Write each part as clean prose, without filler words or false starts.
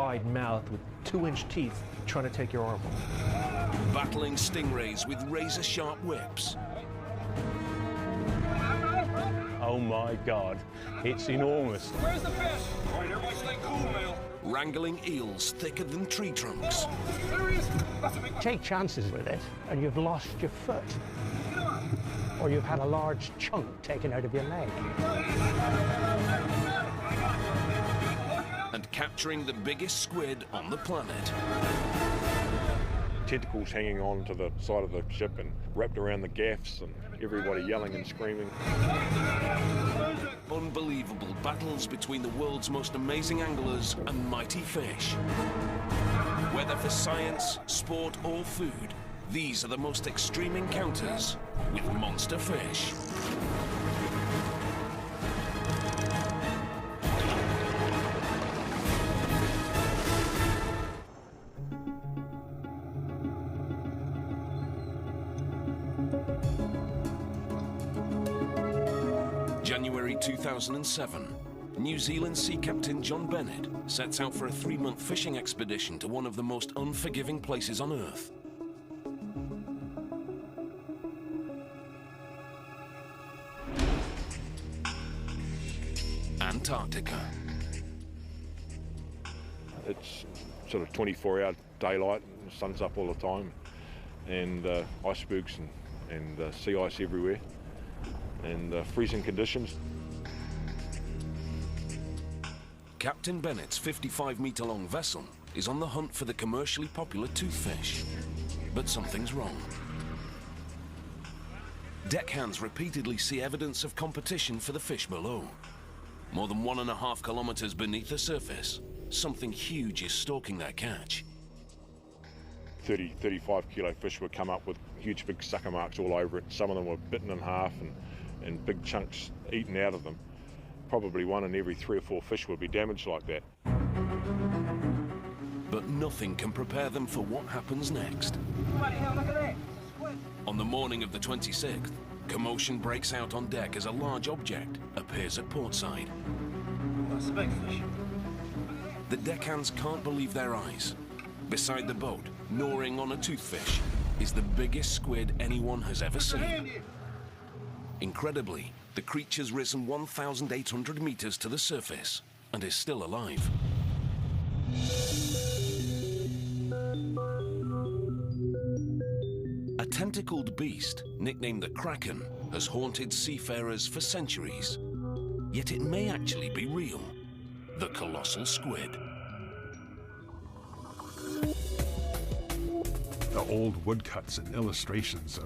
wide mouth with 2-inch teeth trying to take your arm off. Battling stingrays with razor-sharp whips. Oh my God, it's enormous. Where's the fish? All right, everybody stay cool now. Wrangling eels thicker than tree trunks. There he is. That's a big one. Take chances with it and you've lost your foot. Or you've had a large chunk taken out of your leg. And capturing the biggest squid on the planet. Tentacles hanging on to the side of the ship and wrapped around the gaffs and everybody yelling and screaming. Unbelievable battles between the world's most amazing anglers and mighty fish. Whether for science, sport or food, these are the most extreme encounters with monster fish. January 2007, New Zealand Sea Captain John Bennett sets out for a 3-month fishing expedition to one of the most unforgiving places on Earth. Antarctica. It's sort of 24-hour daylight, the sun's up all the time, and icebergs and sea ice everywhere, and freezing conditions. Captain Bennett's 55-metre-long vessel is on the hunt for the commercially popular toothfish. But something's wrong. Deckhands repeatedly see evidence of competition for the fish below. More than 1.5 kilometres beneath the surface, something huge is stalking their catch. 30, 35 kilo fish would come up with huge big sucker marks all over it. Some of them were bitten in half and big chunks eaten out of them. Probably 1 in every 3 or 4 fish would be damaged like that. But nothing can prepare them for what happens next. Bloody hell, look at that. Squid. On the morning of the 26th, commotion breaks out on deck as a large object appears at portside. That's a big fish. The deckhands can't believe their eyes. Beside the boat, gnawing on a toothfish, is the biggest squid anyone has ever seen. Incredibly, the creature's risen 1,800 meters to the surface and is still alive. A tentacled beast, nicknamed the Kraken, has haunted seafarers for centuries. Yet it may actually be real. The colossal squid. The old woodcuts and illustrations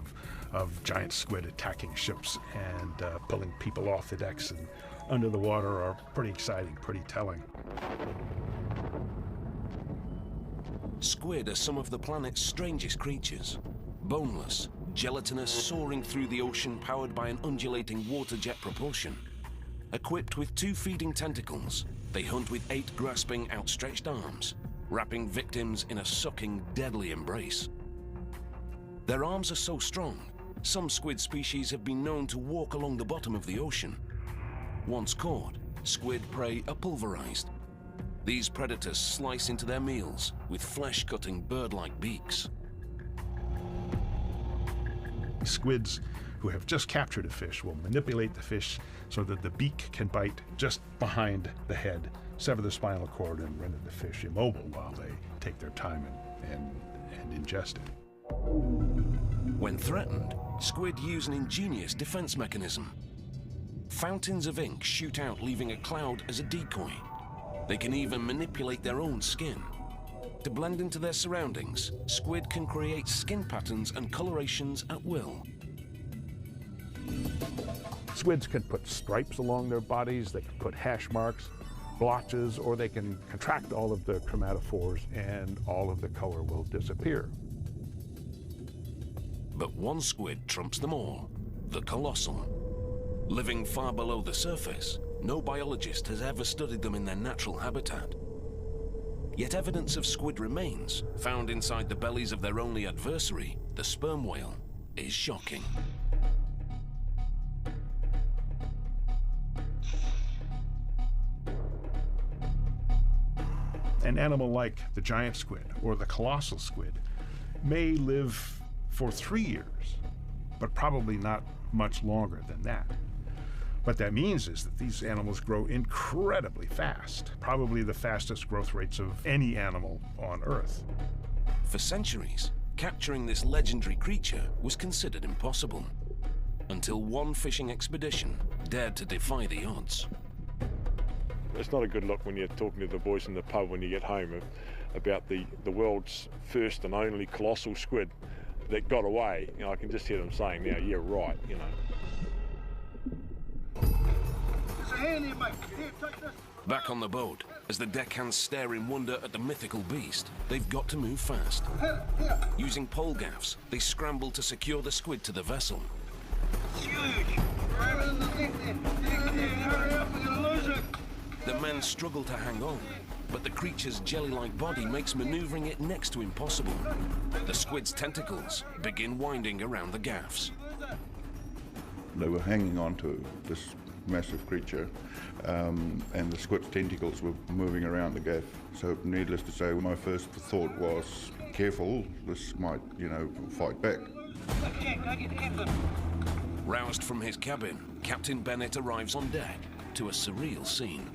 of giant squid attacking ships and pulling people off the decks and under the water are pretty exciting, pretty telling. Squid are some of the planet's strangest creatures. Boneless, gelatinous, soaring through the ocean powered by an undulating water jet propulsion. Equipped with 2 feeding tentacles, they hunt with 8 grasping, outstretched arms, wrapping victims in a sucking, deadly embrace. Their arms are so strong, some squid species have been known to walk along the bottom of the ocean. Once caught, squid prey are pulverized. These predators slice into their meals with flesh-cutting bird-like beaks. Squids who have just captured a fish will manipulate the fish so that the beak can bite just behind the head, sever the spinal cord, and render the fish immobile while they take their time and ingest it. When threatened, squid use an ingenious defense mechanism. Fountains of ink shoot out, leaving a cloud as a decoy. They can even manipulate their own skin. To blend into their surroundings, squid can create skin patterns and colorations at will. Squids can put stripes along their bodies, they can put hash marks, blotches, or they can contract all of the chromatophores and all of the color will disappear. But one squid trumps them all, the colossal. Living far below the surface, no biologist has ever studied them in their natural habitat. Yet evidence of squid remains, found inside the bellies of their only adversary, the sperm whale, is shocking. An animal like the giant squid or the colossal squid may live for 3 years, but probably not much longer than that. What that means is that these animals grow incredibly fast, probably the fastest growth rates of any animal on Earth. For centuries, capturing this legendary creature was considered impossible, until one fishing expedition dared to defy the odds. It's not a good look when you're talking to the boys in the pub when you get home about the world's first and only colossal squid that got away. You know, I can just hear them saying now, yeah, right, you know. There's a hand here, mate. Here, take this. Back on the boat, as the deckhands stare in wonder at the mythical beast, they've got to move fast. Using pole gaffs, they scramble to secure the squid to the vessel. It's huge. Grab it in the neck there. Hurry up, we're gonna lose it. The men struggle to hang on, but the creature's jelly-like body makes maneuvering it next to impossible. The squid's tentacles begin winding around the gaffs. They were hanging on to this massive creature, and the squid's tentacles were moving around the gaff. So needless to say, my first thought was, careful, this might, you know, fight back. Roused from his cabin, Captain Bennett arrives on deck to a surreal scene.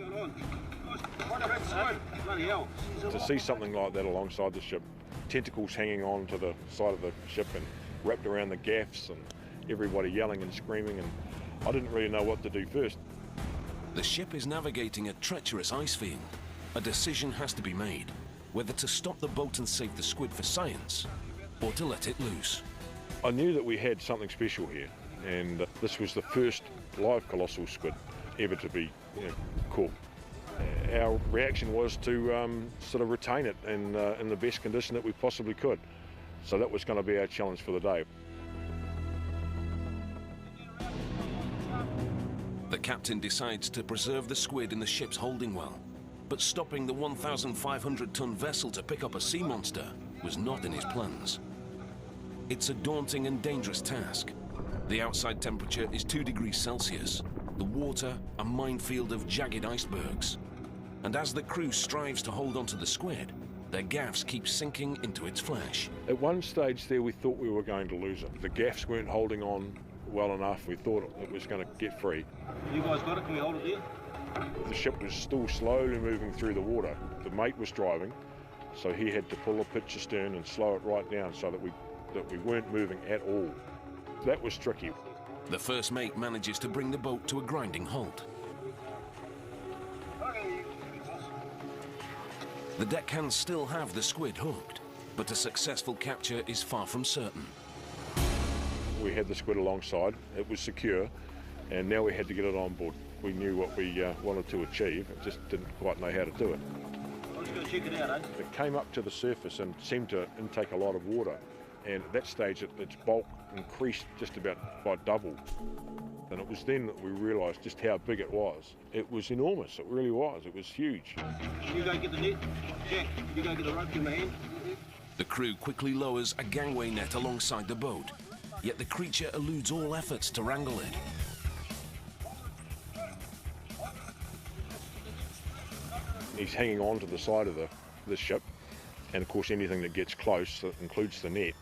To see something like that alongside the ship, tentacles hanging on to the side of the ship and wrapped around the gaffs and everybody yelling and screaming, and I didn't really know what to do first. The ship is navigating a treacherous ice field. A decision has to be made, whether to stop the boat and save the squid for science, or to let it loose. I knew that we had something special here, and this was the first live colossal squid ever to be, you know, caught. Our reaction was to sort of retain it in the best condition that we possibly could. So that was going to be our challenge for the day. The captain decides to preserve the squid in the ship's holding well, but stopping the 1,500-ton vessel to pick up a sea monster was not in his plans. It's a daunting and dangerous task. The outside temperature is 2 degrees Celsius, the water a minefield of jagged icebergs. And as the crew strives to hold onto the squid, their gaffs keep sinking into its flesh. At one stage there we thought we were going to lose it. The gaffs weren't holding on well enough. We thought it was going to get free. You guys got it? Can we hold it there? The ship was still slowly moving through the water. The mate was driving, so he had to pull a pitch astern and slow it right down so that we weren't moving at all. That was tricky. The first mate manages to bring the boat to a grinding halt. The deckhands still have the squid hooked, but a successful capture is far from certain. We had the squid alongside, it was secure, and now we had to get it on board. We knew what we wanted to achieve, just didn't quite know how to do it. Let's go check it out, eh? It came up to the surface and seemed to intake a lot of water, and at that stage its bulk increased just about by double. And it was then that we realised just how big it was. It was enormous, it really was, it was huge. You go get the net. Jack, you go get the rope in my hand. The crew quickly lowers a gangway net alongside the boat, yet the creature eludes all efforts to wrangle it. He's hanging on to the side of the ship, and of course anything that gets close, that includes the net.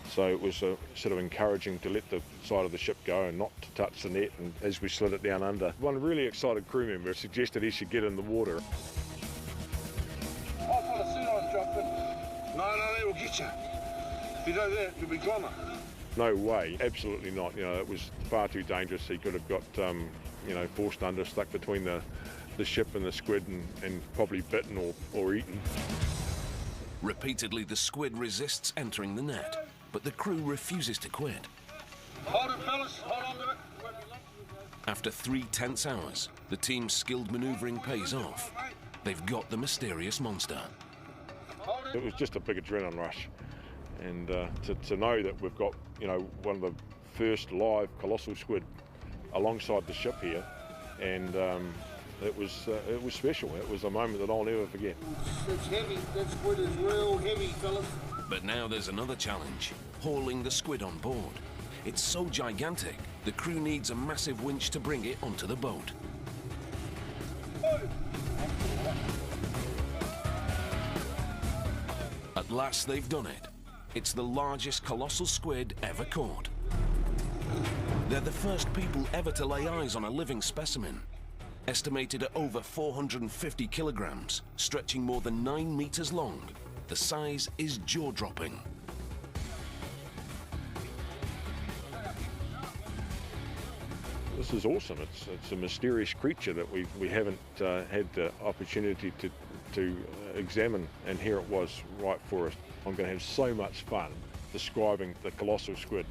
So it was sort of encouraging to let the side of the ship go and not to touch the net, and as we slid it down under, one really excited crew member suggested he should get in the water. I'll put a suit on, Jonathan. No, that will get you. If you do that, you'll be goner. No way, absolutely not. You know, it was far too dangerous. He could have got, you know, forced under, stuck between the ship and the squid and probably bitten or eaten. Repeatedly, the squid resists entering the net, but the crew refuses to quit. Hold it, fellas. Hold on to it. After 3 tense hours, the team's skilled maneuvering pays off. They've got the mysterious monster. It was just a big adrenaline rush, and to know that we've got, you know, one of the first live colossal squid alongside the ship here, and it was special. It was a moment that I'll never forget. It's heavy. That squid is real heavy, fellas. But now there's another challenge, hauling the squid on board. It's so gigantic, the crew needs a massive winch to bring it onto the boat. At last they've done it. It's the largest colossal squid ever caught. They're the first people ever to lay eyes on a living specimen. Estimated at over 450 kilograms, stretching more than 9 meters long, the size is jaw-dropping. This is awesome. It's a mysterious creature that we haven't had the opportunity to examine, and here it was right for us. I'm going to have so much fun describing the colossal squid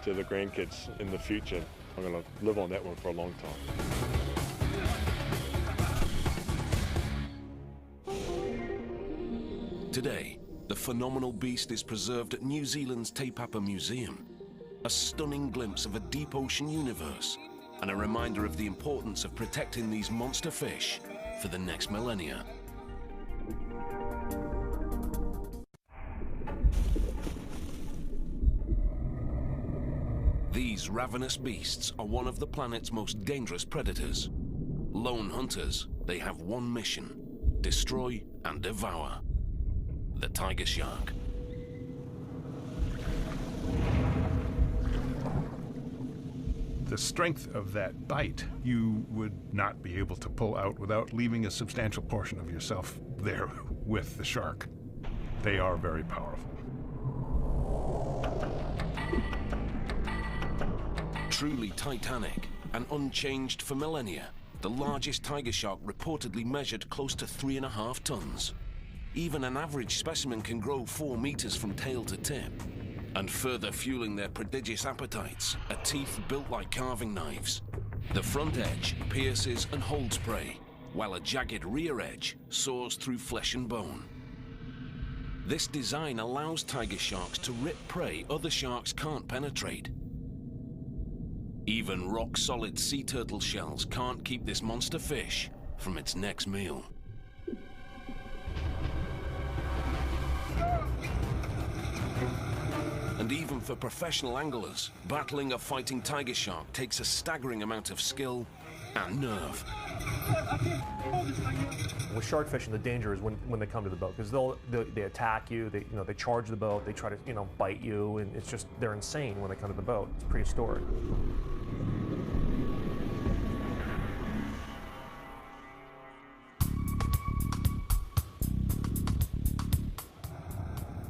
to the grandkids in the future. I'm going to live on that one for a long time. Today, the phenomenal beast is preserved at New Zealand's Te Papa Museum, a stunning glimpse of a deep ocean universe and a reminder of the importance of protecting these monster fish for the next millennia. These ravenous beasts are one of the planet's most dangerous predators. Lone hunters, they have one mission: destroy and devour. The tiger shark. The strength of that bite you would not be able to pull out without leaving a substantial portion of yourself there with the shark. They are very powerful. Truly titanic and unchanged for millennia, the largest tiger shark reportedly measured close to 3.5 tons. Even an average specimen can grow 4 meters from tail to tip. And further fueling their prodigious appetites are teeth built like carving knives. The front edge pierces and holds prey, while a jagged rear edge saws through flesh and bone. This design allows tiger sharks to rip prey other sharks can't penetrate. Even rock-solid sea turtle shells can't keep this monster fish from its next meal. And even for professional anglers, battling a fighting tiger shark takes a staggering amount of skill and nerve. With shark fishing, the danger is when they come to the boat, because they attack you, they charge the boat, they try to bite you, and it's just, they're insane when they come to the boat. It's prehistoric.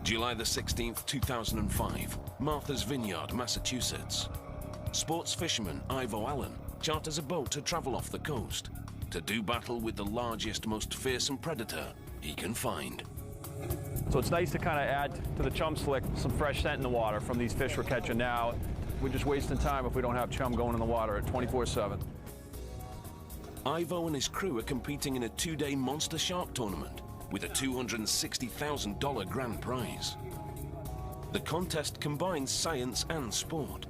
July the 16th, 2005, Martha's Vineyard, Massachusetts. Sports fisherman Ivo Allen charters a boat to travel off the coast to do battle with the largest, most fearsome predator he can find. So it's nice to kind of add to the chum slick some fresh scent in the water from these fish we're catching now. We're just wasting time if we don't have chum going in the water at 24/7. Ivo and his crew are competing in a 2-day monster shark tournament with a $260,000 grand prize. The contest combines science and sport,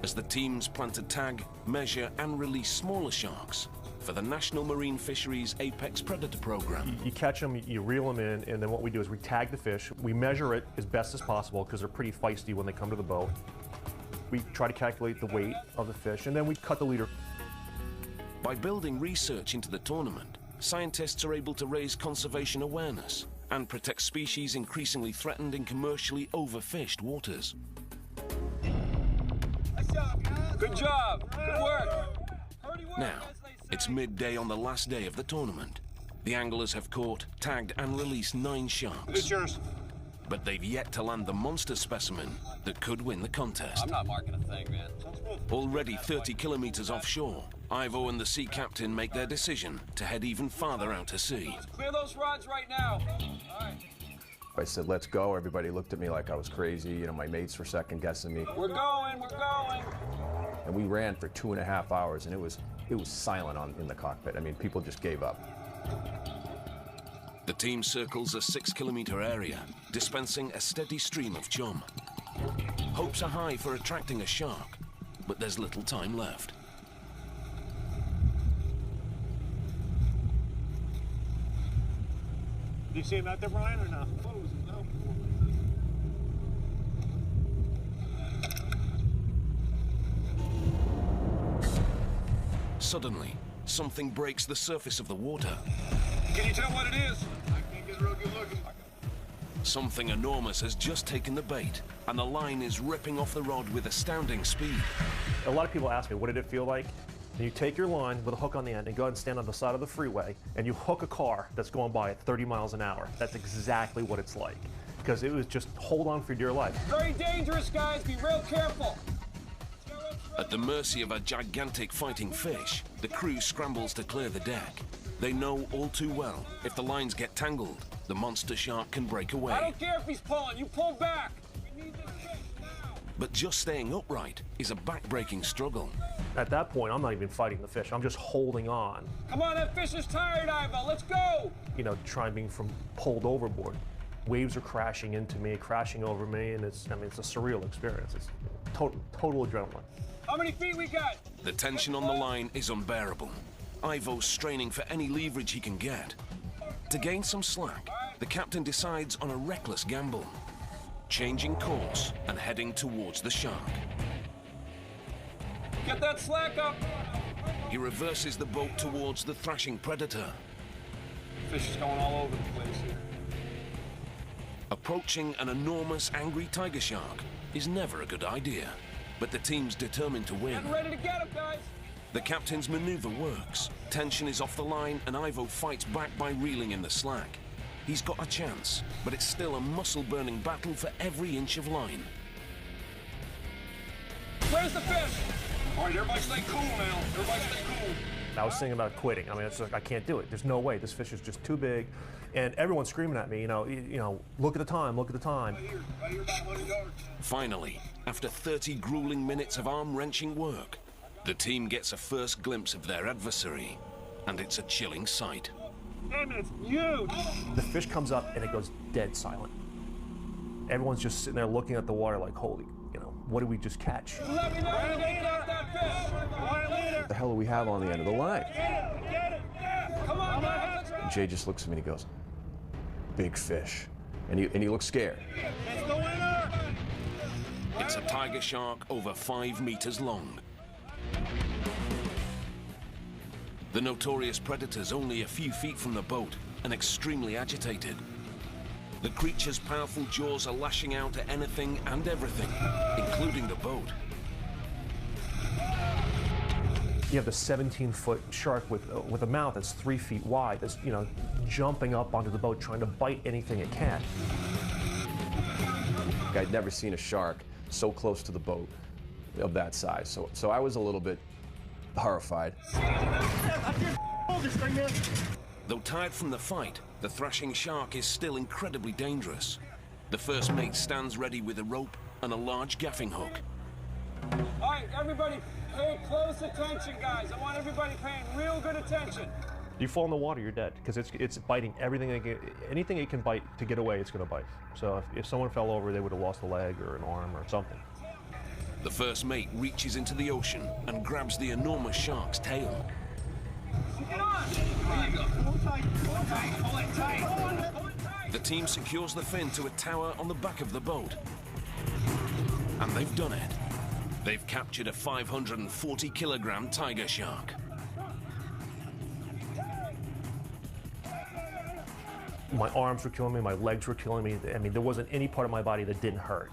as the teams plan to tag, measure, and release smaller sharks for the National Marine Fisheries Apex Predator Program. You catch them, you reel them in, and then what we do is we tag the fish. We measure it as best as possible because they're pretty feisty when they come to the boat. We try to calculate the weight of the fish, and then we cut the leader. By building research into the tournament, scientists are able to raise conservation awareness and protect species increasingly threatened in commercially overfished waters. Good job. Good work. Now, it's midday on the last day of the tournament. The anglers have caught, tagged, and released 9 sharks. It's yours. But they've yet to land the monster specimen that could win the contest. I'm not marking a thing, man. Already 30 kilometers offshore, Ivo and the sea captain make their decision to head even farther out to sea. Clear those rods right now. All right. I said, let's go. Everybody looked at me like I was crazy. My mates were second guessing me. We're going, we're going. And we ran for 2.5 hours, and it was silent in the cockpit. I mean, people just gave up. The team circles a 6-kilometer area, dispensing a steady stream of chum. Hopes are high for attracting a shark, but there's little time left. Do you see him out there, Brian, or no? No. Suddenly, something breaks the surface of the water. Can you tell what it is? I can't get a real good look. Something enormous has just taken the bait, and the line is ripping off the rod with astounding speed. A lot of people ask me, what did it feel like? And you take your line with a hook on the end and go ahead and stand on the side of the freeway, and you hook a car that's going by at 30 miles an hour. That's exactly what it's like. Because it was just hold on for dear life. Very dangerous, guys. Be real careful. At the mercy of a gigantic fighting fish, the crew scrambles to clear the deck. They know all too well, if the lines get tangled, the monster shark can break away. I don't care if he's pulling. You pull back. We need this fish now. But just staying upright is a back-breaking struggle. At that point, I'm not even fighting the fish. I'm just holding on. Come on, that fish is tired, Ivo. Let's go. You know, trying being from pulled overboard. Waves are crashing into me, crashing over me, and it's a surreal experience. It's total adrenaline. How many feet we got? The tension on the line is unbearable. Ivo's straining for any leverage he can get. To gain some slack, the captain decides on a reckless gamble, changing course and heading towards the shark. Get that slack up. He reverses the boat towards the thrashing predator. Fish is going all over the place here. Approaching an enormous angry tiger shark is never a good idea, but the team's determined to win. Getting ready to get him, guys. The captain's maneuver works. Tension is off the line and Ivo fights back by reeling in the slack. He's got a chance, but it's still a muscle-burning battle for every inch of line. Where's the fish? All right, everybody stay cool now. Everybody stay cool. I was thinking about quitting. I mean, it's like, I can't do it. There's no way. This fish is just too big. And everyone's screaming at me, you know, look at the time, look at the time. Right here, about 100 yards. Finally, after 30 grueling minutes of arm-wrenching work, the team gets a first glimpse of their adversary, and it's a chilling sight. Damn it, it's huge. The fish comes up and it goes dead silent. Everyone's just sitting there looking at the water like, holy, what did we just catch? Let me know when you get that fish. What the hell do we have on the end of the line? Get it. Come on, man. And Jay just looks at me and he goes, big fish. And he looks scared. Let's go in there. It's a tiger shark over 5 meters long. The notorious predator's only a few feet from the boat and extremely agitated. The creature's powerful jaws are lashing out at anything and everything, including the boat. You have the 17-foot shark with a mouth that's 3 feet wide that's, jumping up onto the boat trying to bite anything it can. I'd never seen a shark so close to the boat of that size. So I was a little bit horrified. Though tired from the fight, the thrashing shark is still incredibly dangerous. The first mate stands ready with a rope and a large gaffing hook. All right, everybody, pay close attention, guys. I want everybody paying real good attention. You fall in the water, you're dead, because it's biting everything. Anything it can bite to get away, it's going to bite. So if someone fell over, they would have lost a leg or an arm or something. The first mate reaches into the ocean and grabs the enormous shark's tail. Get on! There you go. Pull it tight. Pull it tight. Pull it tight. Pull it tight. The team secures the fin to a tower on the back of the boat. And they've done it. They've captured a 540-kilogram tiger shark. My arms were killing me, my legs were killing me. I mean, there wasn't any part of my body that didn't hurt.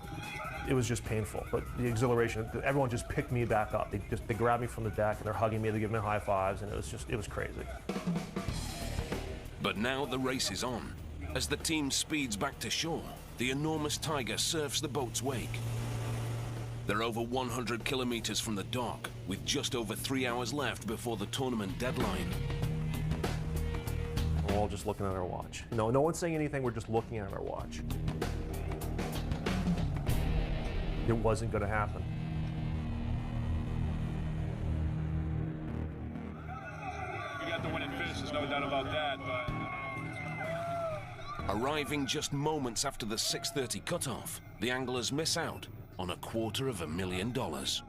It was just painful, but the exhilaration, everyone just picked me back up. They grabbed me from the deck and they're hugging me, they're giving me high fives, and it was crazy. But now the race is on. As the team speeds back to shore, the enormous tiger surfs the boat's wake. They're over 100 kilometers from the dock, with just over 3 hours left before the tournament deadline. We're all just looking at our watch. No one's saying anything, we're just looking at our watch. It wasn't going to happen. We got the winning fish, there's no doubt about that, but... Arriving just moments after the 6:30 cutoff, the anglers miss out on $250,000.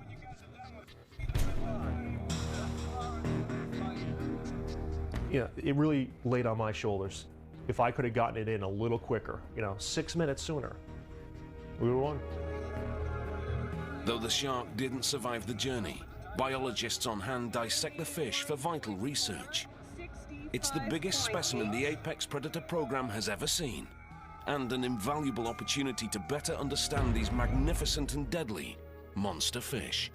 Yeah, it really laid on my shoulders. If I could have gotten it in a little quicker, 6 minutes sooner, we would have won. Though the shark didn't survive the journey, biologists on hand dissect the fish for vital research. It's the biggest specimen the Apex Predator program has ever seen, and an invaluable opportunity to better understand these magnificent and deadly monster fish.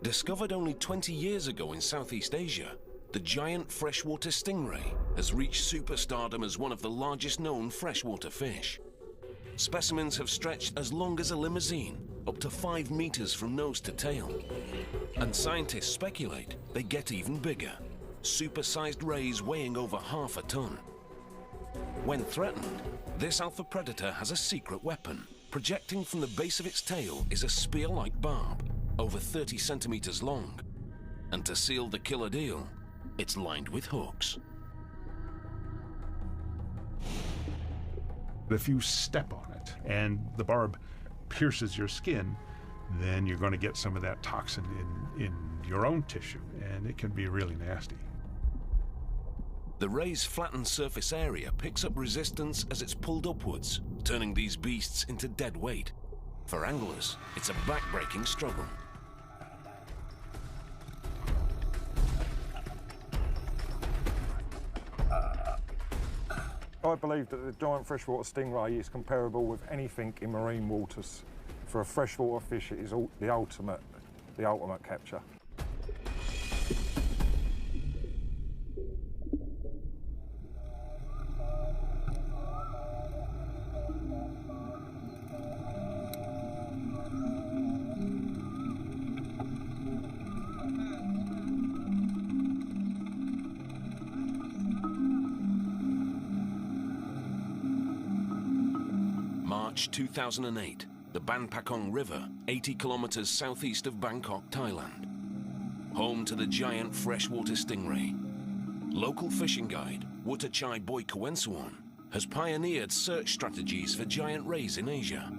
Discovered only 20 years ago in Southeast Asia, the giant freshwater stingray has reached superstardom as one of the largest known freshwater fish. Specimens have stretched as long as a limousine, up to 5 meters from nose to tail. And scientists speculate they get even bigger, supersized rays weighing over half a ton. When threatened, this alpha predator has a secret weapon. Projecting from the base of its tail is a spear-like barb, over 30 centimeters long. And to seal the killer deal, it's lined with hooks. If you step on it and the barb pierces your skin, then you're going to get some of that toxin in your own tissue, and it can be really nasty. The ray's flattened surface area picks up resistance as it's pulled upwards, turning these beasts into dead weight. For anglers, it's a back-breaking struggle. I believe that the giant freshwater stingray is comparable with anything in marine waters. For a freshwater fish, it is the ultimate capture. March 2008, the Ban Pakong River, 80 kilometers southeast of Bangkok, Thailand. Home to the giant freshwater stingray. Local fishing guide, Wutachai Boy Kawensuan, has pioneered search strategies for giant rays in Asia.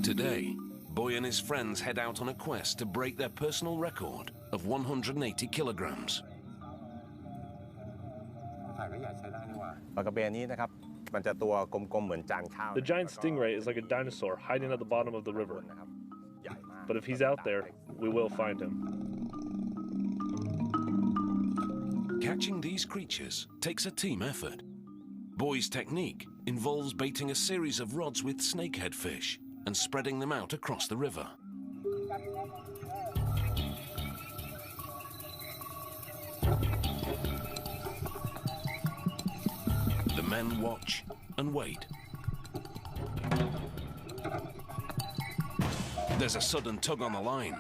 Today, Boy and his friends head out on a quest to break their personal record of 180 kilograms. The giant stingray is like a dinosaur hiding at the bottom of the river. But if he's out there, we will find him. Catching these creatures takes a team effort. Boy's technique involves baiting a series of rods with snakehead fish and spreading them out across the river. The men watch and wait. There's a sudden tug on the line.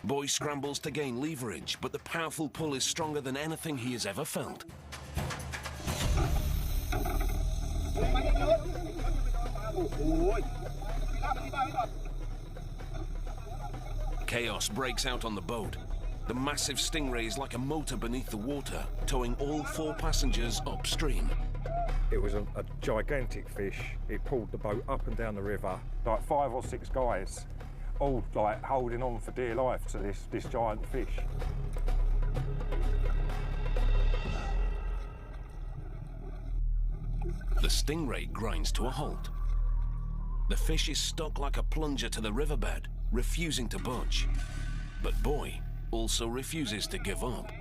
Boy scrambles to gain leverage, but the powerful pull is stronger than anything he has ever felt. Chaos breaks out on the boat. The massive stingray is like a motor beneath the water, towing all 4 passengers upstream. It was a gigantic fish. It pulled the boat up and down the river. Like 5 or 6 guys, all like holding on for dear life to this giant fish. The stingray grinds to a halt. The fish is stuck like a plunger to the riverbed, refusing to budge. But Boy also refuses to give up.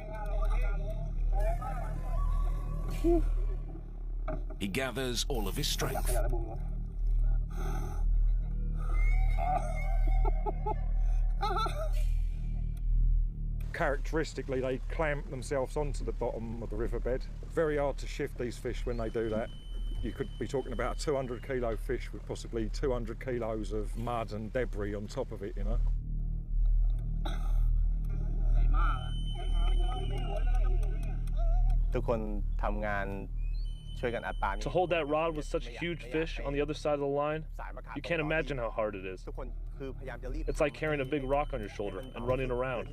He gathers all of his strength. Characteristically, they clamp themselves onto the bottom of the riverbed. Very hard to shift these fish when they do that. You could be talking about a 200 kilo fish with possibly 200 kilos of mud and debris on top of it, you know. To hold that rod with such a huge fish on the other side of the line, you can't imagine how hard it is. It's like carrying a big rock on your shoulder and running around.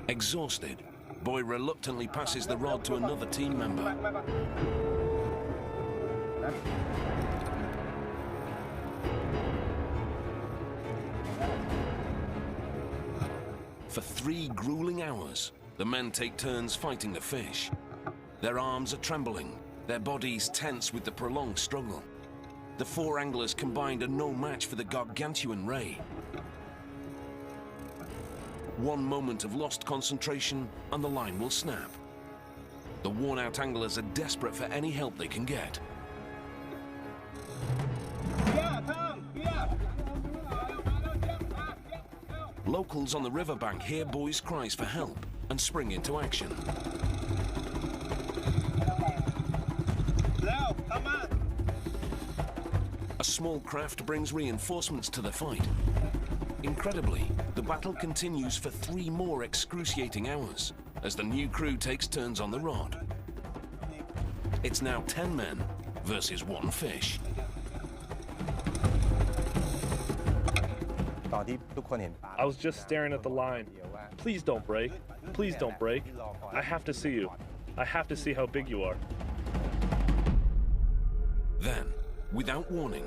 Exhausted, Boy reluctantly passes the rod to another team member. For 3 grueling hours, the men take turns fighting the fish. Their arms are trembling, their bodies tense with the prolonged struggle. The 4 anglers combined are no match for the gargantuan ray. One moment of lost concentration and the line will snap. The worn-out anglers are desperate for any help they can get. Locals on the riverbank hear boys' cries for help and spring into action. A small craft brings reinforcements to the fight. Incredibly, the battle continues for 3 more excruciating hours as the new crew takes turns on the rod. It's now 10 men versus 1 fish. I was just staring at the line. Please don't break. Please don't break. I have to see you. I have to see how big you are. Then, without warning,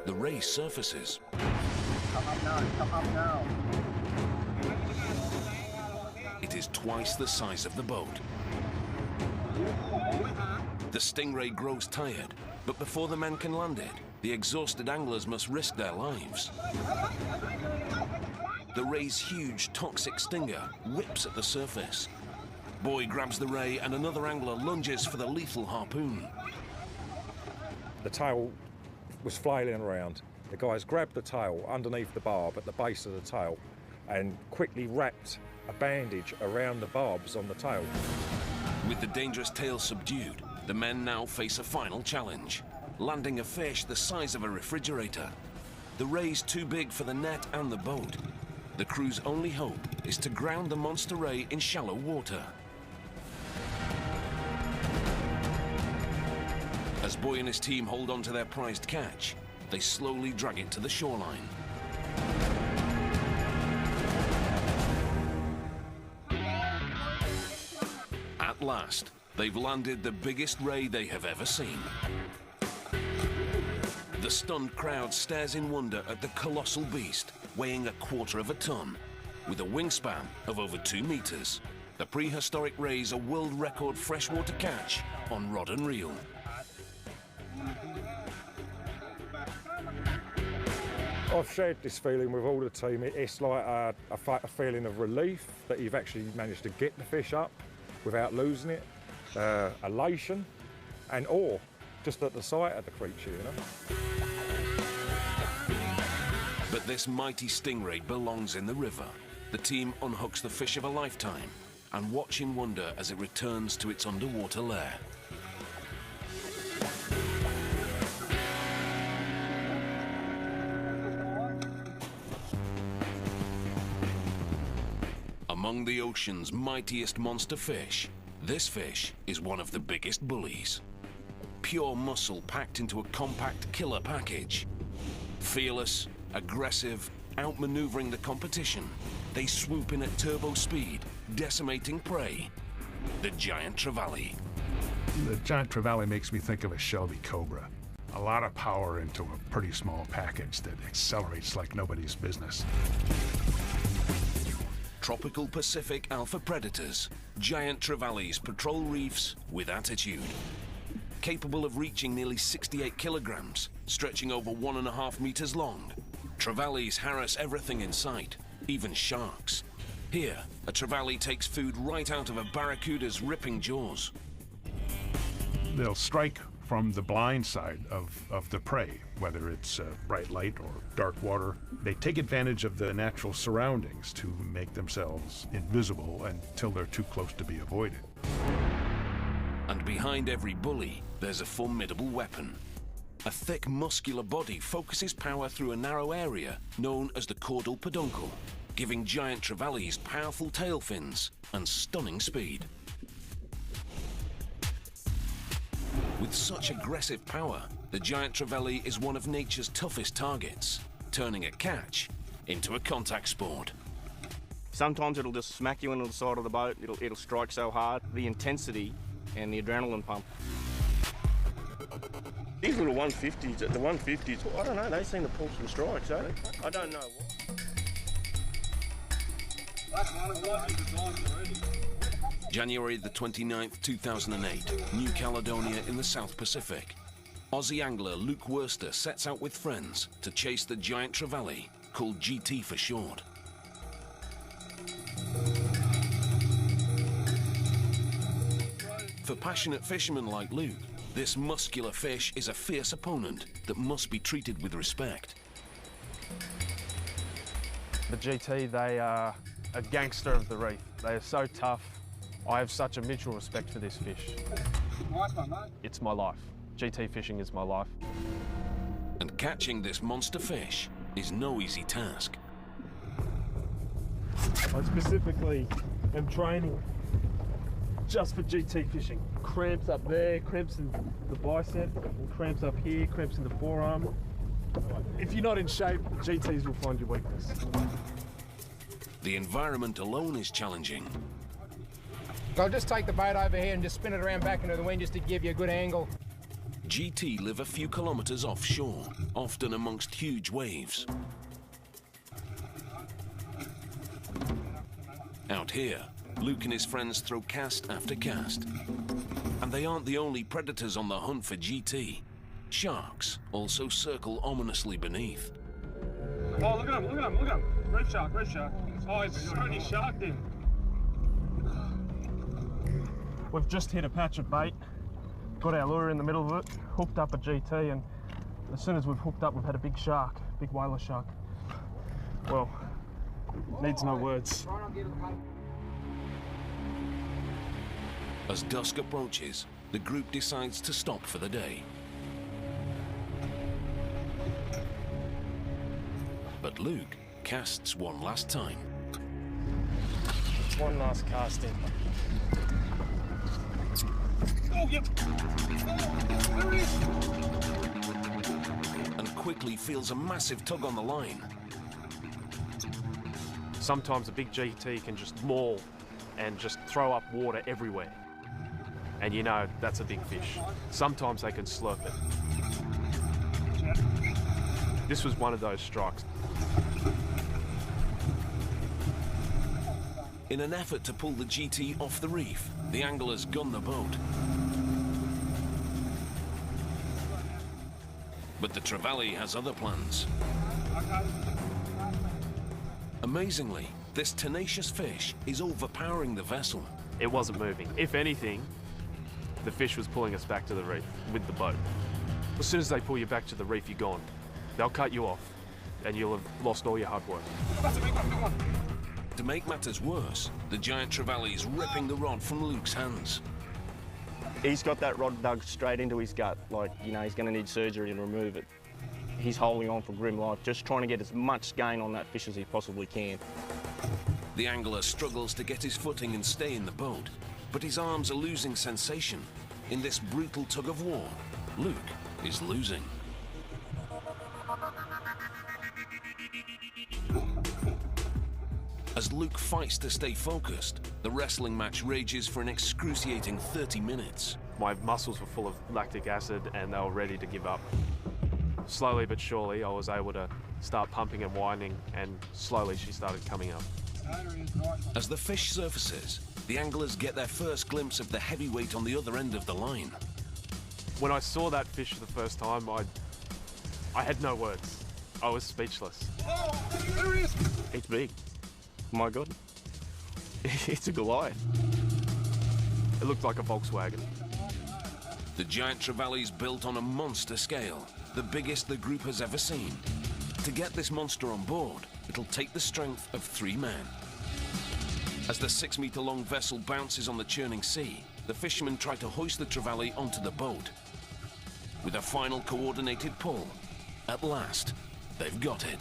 the ray surfaces. Come up now, come up now. It is twice the size of the boat. The stingray grows tired, but before the men can land it, the exhausted anglers must risk their lives. The ray's huge toxic stinger whips at the surface. Boy grabs the ray and another angler lunges for the lethal harpoon. The tail was flailing around. The guys grabbed the tail underneath the barb at the base of the tail and quickly wrapped a bandage around the barbs on the tail. With the dangerous tail subdued, the men now face a final challenge, landing a fish the size of a refrigerator. The ray's too big for the net and the boat. The crew's only hope is to ground the monster ray in shallow water. As Boy and his team hold on to their prized catch, they slowly drag it to the shoreline. At last, they've landed the biggest ray they have ever seen. The stunned crowd stares in wonder at the colossal beast, weighing 1/4 ton, with a wingspan of over 2 meters. The prehistoric ray's a world record freshwater catch on rod and reel. I've shared this feeling with all the team. It's like a feeling of relief that you've actually managed to get the fish up without losing it, elation and awe just at the sight of the creature, you know. But this mighty stingray belongs in the river. The team unhooks the fish of a lifetime and watch in wonder as it returns to its underwater lair. Among the ocean's mightiest monster fish, this fish is one of the biggest bullies. Pure muscle packed into a compact killer package. Fearless, aggressive, outmaneuvering the competition, they swoop in at turbo speed, decimating prey. The giant trevally. The giant trevally makes me think of a Shelby Cobra. A lot of power into a pretty small package that accelerates like nobody's business. Tropical Pacific alpha predators, giant trevallies patrol reefs with attitude. Capable of reaching nearly 68 kilograms, stretching over 1.5 meters long, trevallies harass everything in sight, even sharks. Here, a trevally takes food right out of a barracuda's ripping jaws. They'll strike from the blind side of the prey, whether it's bright light or dark water. They take advantage of the natural surroundings to make themselves invisible until they're too close to be avoided. And behind every bully, there's a formidable weapon. A thick, muscular body focuses power through a narrow area known as the caudal peduncle, giving giant trevallies powerful tail fins and stunning speed. With such aggressive power, the giant trevally is one of nature's toughest targets, turning a catch into a contact sport. Sometimes it'll just smack you into the side of the boat. It'll strike so hard. The intensity and the adrenaline pump. These little 150s, the 150s, I don't know, they seem to pull some strikes, don't they? I don't know what. January the 29th, 2008, New Caledonia in the South Pacific. Aussie angler Luke Worster sets out with friends to chase the giant trevally, called GT for short. For passionate fishermen like Luke, this muscular fish is a fierce opponent that must be treated with respect. The GT, they are a gangster of the reef. They are so tough. I have such a mutual respect for this fish. Nice one, mate. It's my life. GT fishing is my life. And catching this monster fish is no easy task. I specifically am training just for GT fishing. Cramps up there, cramps in the bicep, and cramps up here, cramps in the forearm. If you're not in shape, GTs will find your weakness. The environment alone is challenging. I'll just take the boat over here and just spin it around back into the wind just to give you a good angle. GT live a few kilometers offshore, often amongst huge waves. Out here, Luke and his friends throw cast after cast. And they aren't the only predators on the hunt for GT. Sharks also circle ominously beneath. Oh, look at him, look at him, look at him. Reef shark, reef shark. Oh, he's only sharked him. We've just hit a patch of bait, got our lure in the middle of it, hooked up a GT, and as soon as we've hooked up, we've had a big shark, big whaler shark. Well, needs no words. As dusk approaches, the group decides to stop for the day. But Luke casts one last time. One last cast in. Oh, yep. There it is. And quickly feels a massive tug on the line. Sometimes a big GT can just maul and just throw up water everywhere. And you know, that's a big fish. Sometimes they can slurp it. This was one of those strikes. In an effort to pull the GT off the reef, the anglers gun the boat. But the trevally has other plans. Amazingly, this tenacious fish is overpowering the vessel. It wasn't moving. If anything, the fish was pulling us back to the reef with the boat. As soon as they pull you back to the reef, you're gone. They'll cut you off, and you'll have lost all your hard work. That's a big one, big one. To make matters worse, the giant trevally is ripping the rod from Luke's hands. He's got that rod dug straight into his gut, like, you know, he's going to need surgery to remove it. He's holding on for grim life, just trying to get as much gain on that fish as he possibly can. The angler struggles to get his footing and stay in the boat, but his arms are losing sensation. In this brutal tug of war, Luke is losing. As Luke fights to stay focused, the wrestling match rages for an excruciating 30 minutes. My muscles were full of lactic acid and they were ready to give up. Slowly but surely, I was able to start pumping and winding, and slowly she started coming up. As the fish surfaces, the anglers get their first glimpse of the heavyweight on the other end of the line. When I saw that fish for the first time, I had no words. I was speechless. Oh, there it is. It's big. My God. It's a Goliath. It looked like a Volkswagen. The giant trevally is built on a monster scale, the biggest the group has ever seen. To get this monster on board, it'll take the strength of 3 men. As the 6-meter-long vessel bounces on the churning sea, the fishermen try to hoist the trevally onto the boat. With a final coordinated pull, at last, they've got it.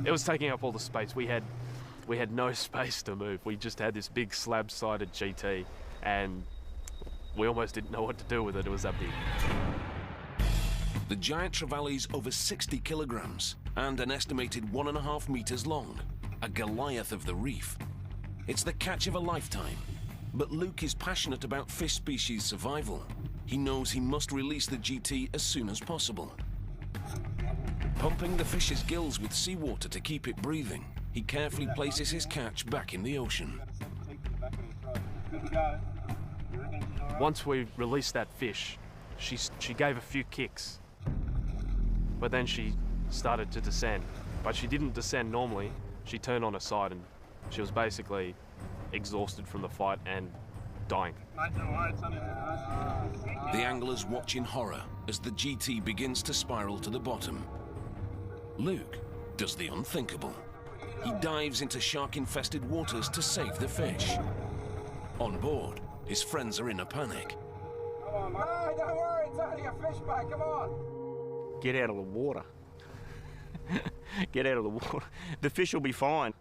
It was taking up all the space. We had no space to move. We just had this big slab-sided GT, and we almost didn't know what to do with it. It was that big. The giant trevally's over 60 kilograms and an estimated 1.5 meters long, a Goliath of the reef. It's the catch of a lifetime, but Luke is passionate about fish species survival. He knows he must release the GT as soon as possible. Pumping the fish's gills with seawater to keep it breathing, he carefully places his catch back in the ocean. Once we released that fish, she gave a few kicks, but then she started to descend. But she didn't descend normally. She turned on her side and she was basically exhausted from the fight and dying. The anglers watch in horror as the GT begins to spiral to the bottom. Luke does the unthinkable. He dives into shark-infested waters to save the fish. On board, his friends are in a panic. Come on, mate. Don't worry, it's only a fish, mate. Come on. Get out of the water. Get out of the water. The fish will be fine.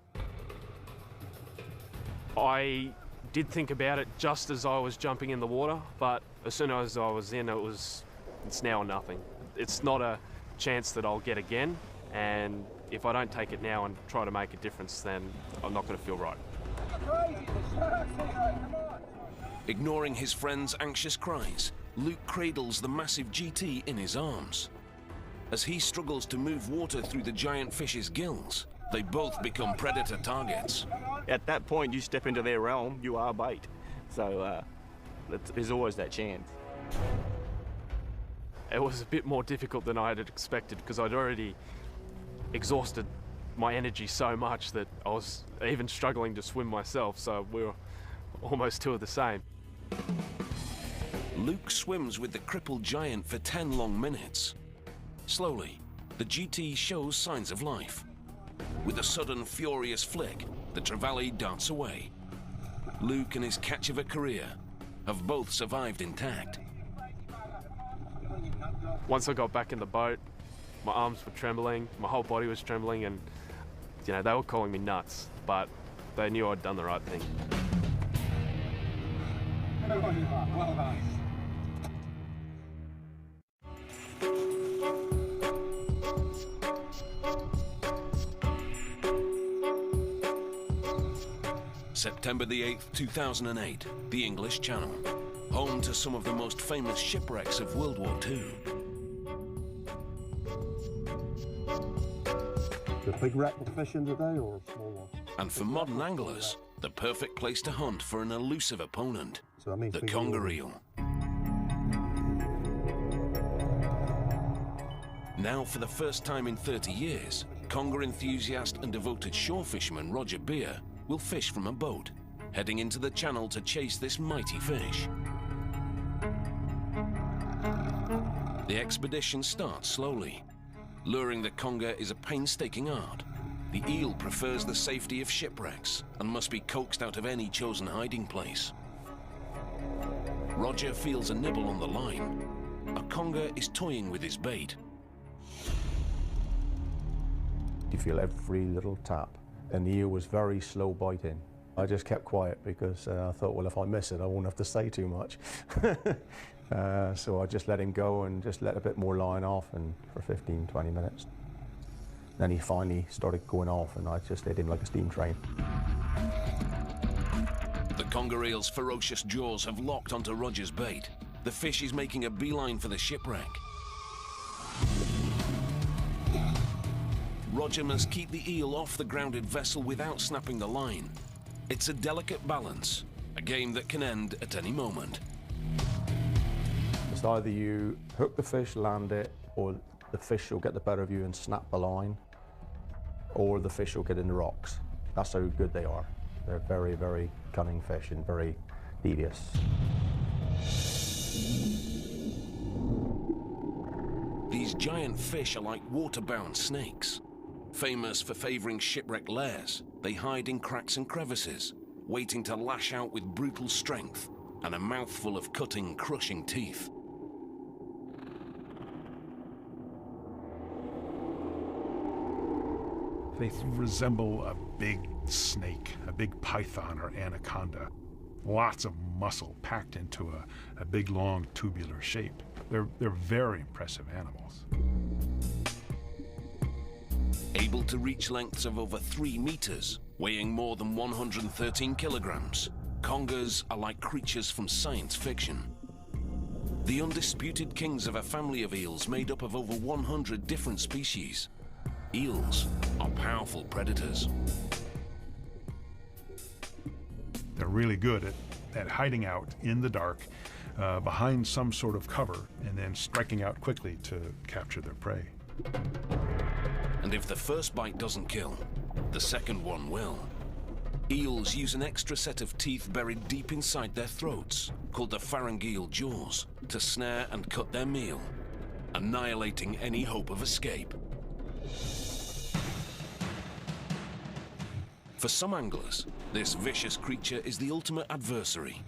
I did think about it just as I was jumping in the water, but as soon as I was in, it's now or nothing. It's not a chance that I'll get again, and if I don't take it now and try to make a difference, then I'm not going to feel right. Ignoring his friend's anxious cries, Luke cradles the massive GT in his arms. As he struggles to move water through the giant fish's gills, they both become predator targets. At that point, you step into their realm, you are bait. So there's always that chance. It was a bit more difficult than I had expected because I'd already exhausted my energy so much that I was even struggling to swim myself, so we were almost two of the same. Luke swims with the crippled giant for 10 long minutes. Slowly, the GT shows signs of life. With a sudden, furious flick, the trevally darts away. Luke and his catch of a career have both survived intact. Once I got back in the boat, my arms were trembling, my whole body was trembling, and you know, they were calling me nuts, but they knew I'd done the right thing. Well done. September the 8th, 2008, the English Channel, home to some of the most famous shipwrecks of World War II. The big wreck of fishing today or a small one? And for modern anglers, the perfect place to hunt for an elusive opponent, the conger eel. Now, for the first time in 30 years, conger enthusiast and devoted shore fisherman Roger Beer will fish from a boat, heading into the channel to chase this mighty fish. The expedition starts slowly. Luring the conger is a painstaking art. The eel prefers the safety of shipwrecks and must be coaxed out of any chosen hiding place. Roger feels a nibble on the line. A conger is toying with his bait. You feel every little tap, and the eel was very slow biting. I just kept quiet because I thought, well, if I miss it, I won't have to say too much. So I just let him go and just let a bit more line off, and for 15, 20 minutes. Then he finally started going off, and I just hit him like a steam train. The conger eel's ferocious jaws have locked onto Roger's bait. The fish is making a beeline for the shipwreck. Roger must keep the eel off the grounded vessel without snapping the line. It's a delicate balance, a game that can end at any moment. It's either you hook the fish, land it, or the fish will get the better of you and snap the line, or the fish will get in the rocks. That's how good they are. They're very, very cunning fish and very devious. These giant fish are like water-bound snakes. Famous for favoring shipwreck lairs, they hide in cracks and crevices, waiting to lash out with brutal strength and a mouthful of cutting, crushing teeth. They resemble a big snake, a big python or anaconda. Lots of muscle packed into a big, long, tubular shape. They're very impressive animals. Able to reach lengths of over 3 meters, weighing more than 113 kilograms, congers are like creatures from science fiction. The undisputed kings of a family of eels made up of over 100 different species. Eels are powerful predators. They're really good at hiding out in the dark behind some sort of cover and then striking out quickly to capture their prey. And if the first bite doesn't kill, the second one will. Eels use an extra set of teeth buried deep inside their throats, called the pharyngeal jaws, to snare and cut their meal, annihilating any hope of escape. For some anglers, this vicious creature is the ultimate adversary.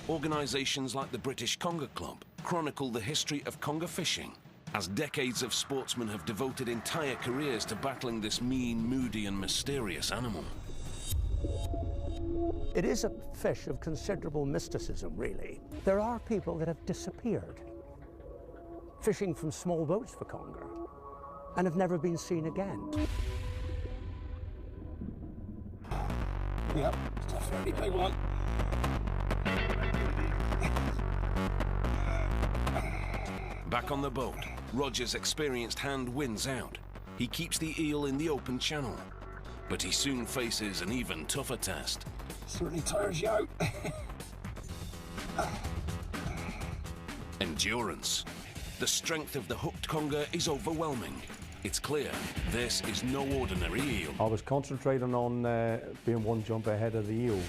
Organisations like the British Conger Club chronicle the history of conger fishing, as decades of sportsmen have devoted entire careers to battling this mean, moody and mysterious animal. It is a fish of considerable mysticism, really. There are people that have disappeared, fishing from small boats for conger, and have never been seen again. Yep, it's a fairly big one. Back on the boat, Roger's experienced hand wins out. He keeps the eel in the open channel, but he soon faces an even tougher test. Certainly tires you out. Endurance. The strength of the hooked conger is overwhelming. It's clear this is no ordinary eel. I was concentrating on being one jump ahead of the eel.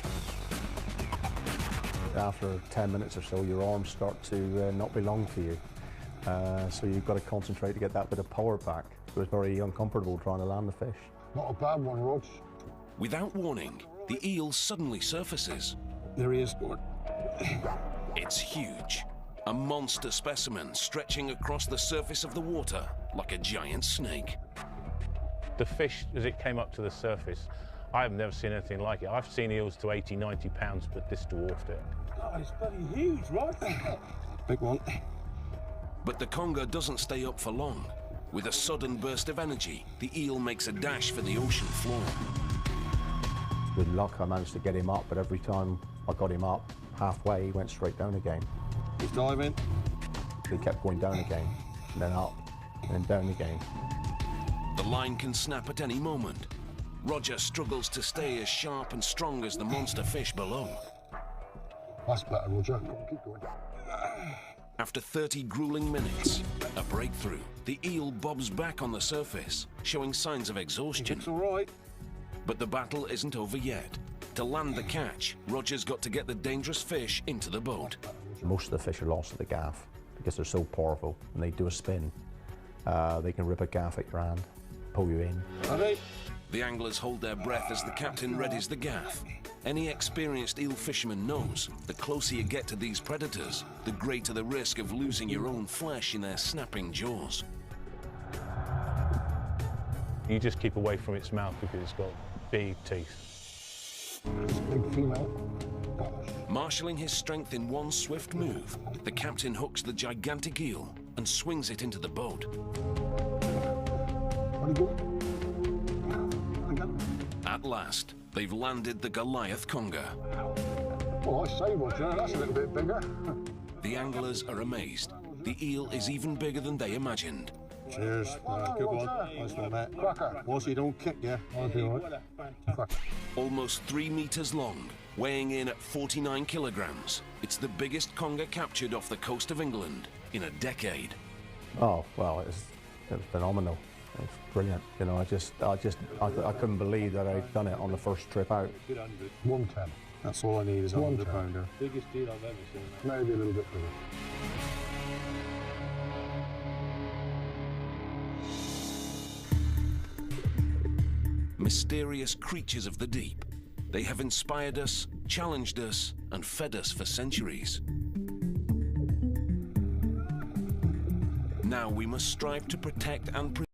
After 10 minutes or so, your arms start to not belong to you. So you've got to concentrate to get that bit of power back. It was very uncomfortable trying to land the fish. Not a bad one, Rog. Without warning, the eel suddenly surfaces. There he is, Gord. It's huge. A monster specimen stretching across the surface of the water like a giant snake. The fish, as it came up to the surface, I have never seen anything like it. I've seen eels to 80, 90 pounds, but this dwarfed it. Oh, it's bloody huge, right? Big one. But the conger doesn't stay up for long. With a sudden burst of energy, the eel makes a dash for the ocean floor. With luck, I managed to get him up, but every time I got him up, halfway, he went straight down again. He's diving. He kept going down again, and then up, and then down again. The line can snap at any moment. Roger struggles to stay as sharp and strong as the monster fish below. That's better, Roger. Keep going. After 30 grueling minutes, a breakthrough. The eel bobs back on the surface, showing signs of exhaustion. It's all right. But the battle isn't over yet. To land the catch, Roger's got to get the dangerous fish into the boat. Most of the fish are lost to the gaff because they're so powerful. When they do a spin, they can rip a gaff at your hand, pull you in. Okay. The anglers hold their breath as the captain readies the gaff. Any experienced eel fisherman knows the closer you get to these predators, the greater the risk of losing your own flesh in their snapping jaws. You just keep away from its mouth because it's got big teeth. Big female. Marshalling his strength in one swift move, the captain hooks the gigantic eel and swings it into the boat. At last, they've landed the Goliath conger. Oh, I say, Roger, that's a little bit bigger. The anglers are amazed. The eel is even bigger than they imagined. Cheers. Good one. Nice one, mate. Cracker. Once you don't kick you, I'll be all right. Cracker. Almost 3 meters long, weighing in at 49 kilograms. It's the biggest conger captured off the coast of England in a decade. Oh, well, it was phenomenal. It was brilliant. You know, I couldn't believe that I'd done it on the first trip out. 110. That's all I need is a 100-pounder. Biggest deal I've ever seen. Maybe a little bit bigger. Mysterious creatures of the deep. They have inspired us, challenged us, and fed us for centuries. Now we must strive to protect and